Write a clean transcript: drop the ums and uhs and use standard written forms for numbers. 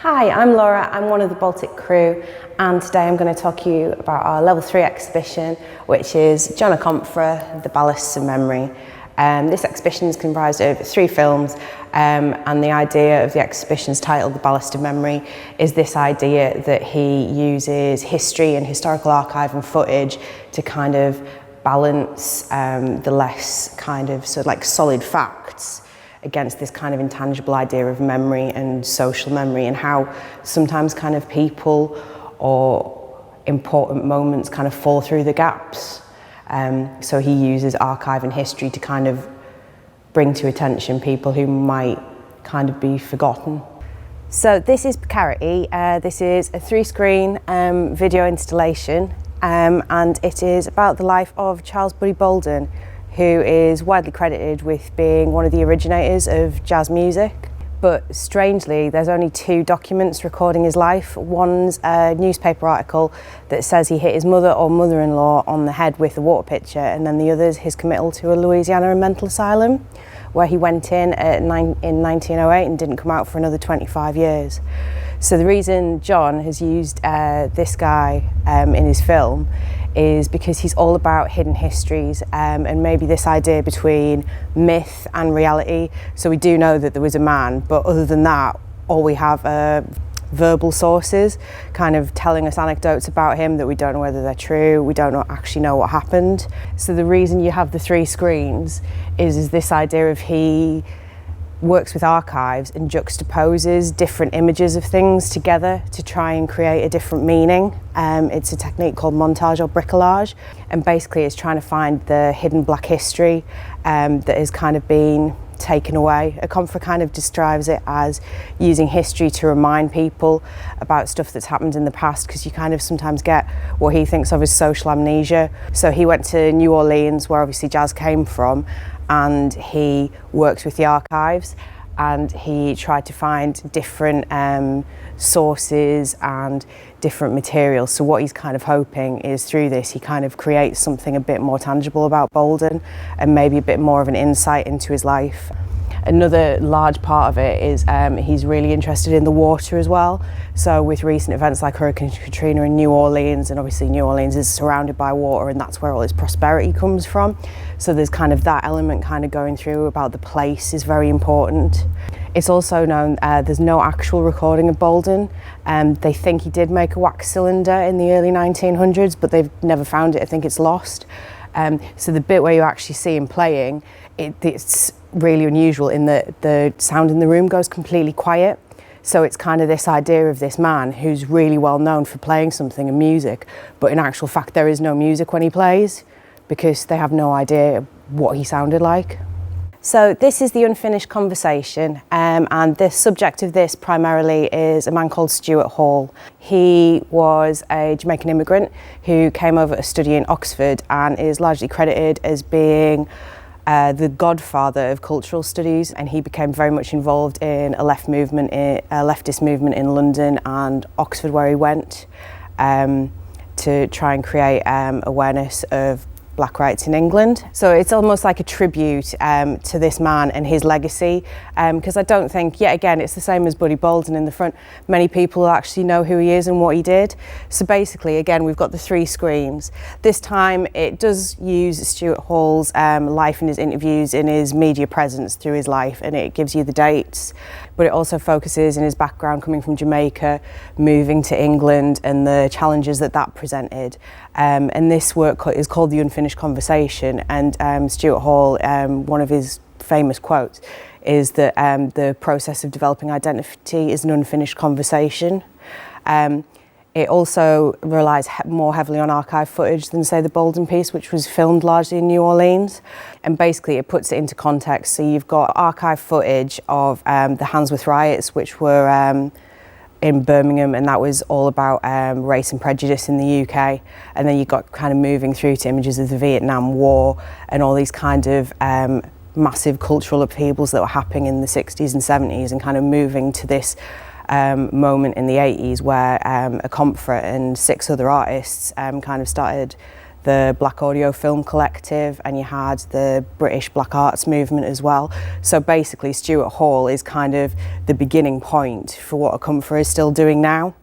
Hi, I'm Laura, I'm one of the BALTIC Crew, and today I'm going to talk to you about our Level 3 exhibition, which is John Akomfrah, the Ballasts of Memory. This exhibition is comprised of 3 films, and the idea of the exhibition's title, The Ballast of Memory, is this idea that he uses history and historical archive and footage to kind of balance the less kind of solid facts against this kind of intangible idea of memory and social memory, and how sometimes kind of people or important moments kind of fall through the gaps. So he uses archive and history to kind of bring to attention people who might kind of be forgotten. So this is Precarity. This is a 3-screen video installation, and it is about the life of Charles Buddy Bolden, who is widely credited with being one of the originators of jazz music. But strangely, there's only 2 documents recording his life. One's a newspaper article that says he hit his mother or mother-in-law on the head with a water pitcher, and then the other's his committal to a Louisiana mental asylum, where he went in 1908 and didn't come out for another 25 years. So the reason John has used this guy in his film is because he's all about hidden histories, and maybe this idea between myth and reality. So we do know that there was a man, but other than that, all we have are verbal sources kind of telling us anecdotes about him that we don't know whether they're true, we don't actually know what happened. So the reason you have the 3 screens is this idea of he works with archives and juxtaposes different images of things together to try and create a different meaning. It's a technique called montage or bricolage, and basically it's trying to find the hidden black history that has kind of been taken away. Akomfrah kind of describes it as using history to remind people about stuff that's happened in the past, because you kind of sometimes get what he thinks of as social amnesia. So he went to New Orleans, where obviously jazz came from, and he works with the archives, and he tried to find different sources and different materials. So what he's kind of hoping is through this he kind of creates something a bit more tangible about Bolden and maybe a bit more of an insight into his life. Another large part of it is he's really interested in the water as well. So with recent events like Hurricane Katrina in New Orleans, and obviously New Orleans is surrounded by water, and that's where all its prosperity comes from. So there's kind of that element kind of going through about the place is very important. It's also known there's no actual recording of Bolden. They think he did make a wax cylinder in the early 1900s, but they've never found it. I think it's lost. So the bit where you actually see him playing, it's really unusual in that the sound in the room goes completely quiet. So it's kind of this idea of this man who's really well known for playing something in music, but in actual fact there is no music when he plays because they have no idea what he sounded like. So this is the Unfinished Conversation, and the subject of this primarily is a man called Stuart Hall. He was a Jamaican immigrant who came over to study in Oxford and is largely credited as being the godfather of cultural studies, and he became very much involved in a leftist movement in London and Oxford, where he went to try and create awareness of black rights in England. So it's almost like a tribute to this man and his legacy, because I don't think, yet again, it's the same as Buddy Bolden in the front, many people actually know who he is and what he did. So basically, again, we've got the 3 screens. This time it does use Stuart Hall's life and his interviews in his media presence through his life, and it gives you the dates, but it also focuses in his background coming from Jamaica, moving to England, and the challenges that presented. And this work is called The Unfinished Conversation, and Stuart Hall, one of his famous quotes is that the process of developing identity is an unfinished conversation. It also relies more heavily on archive footage than, say, the Bolden piece, which was filmed largely in New Orleans. And basically it puts it into context. So you've got archive footage of the Handsworth riots, which were in Birmingham, and that was all about race and prejudice in the UK. And then you got kind of moving through to images of the Vietnam War and all these kind of massive cultural upheavals that were happening in the 60s and 70s, and kind of moving to this moment in the 80s where Akomfrah and 6 other artists kind of started the Black Audio Film Collective, and you had the British Black Arts movement as well. So basically Stuart Hall is kind of the beginning point for what Akomfrah is still doing now.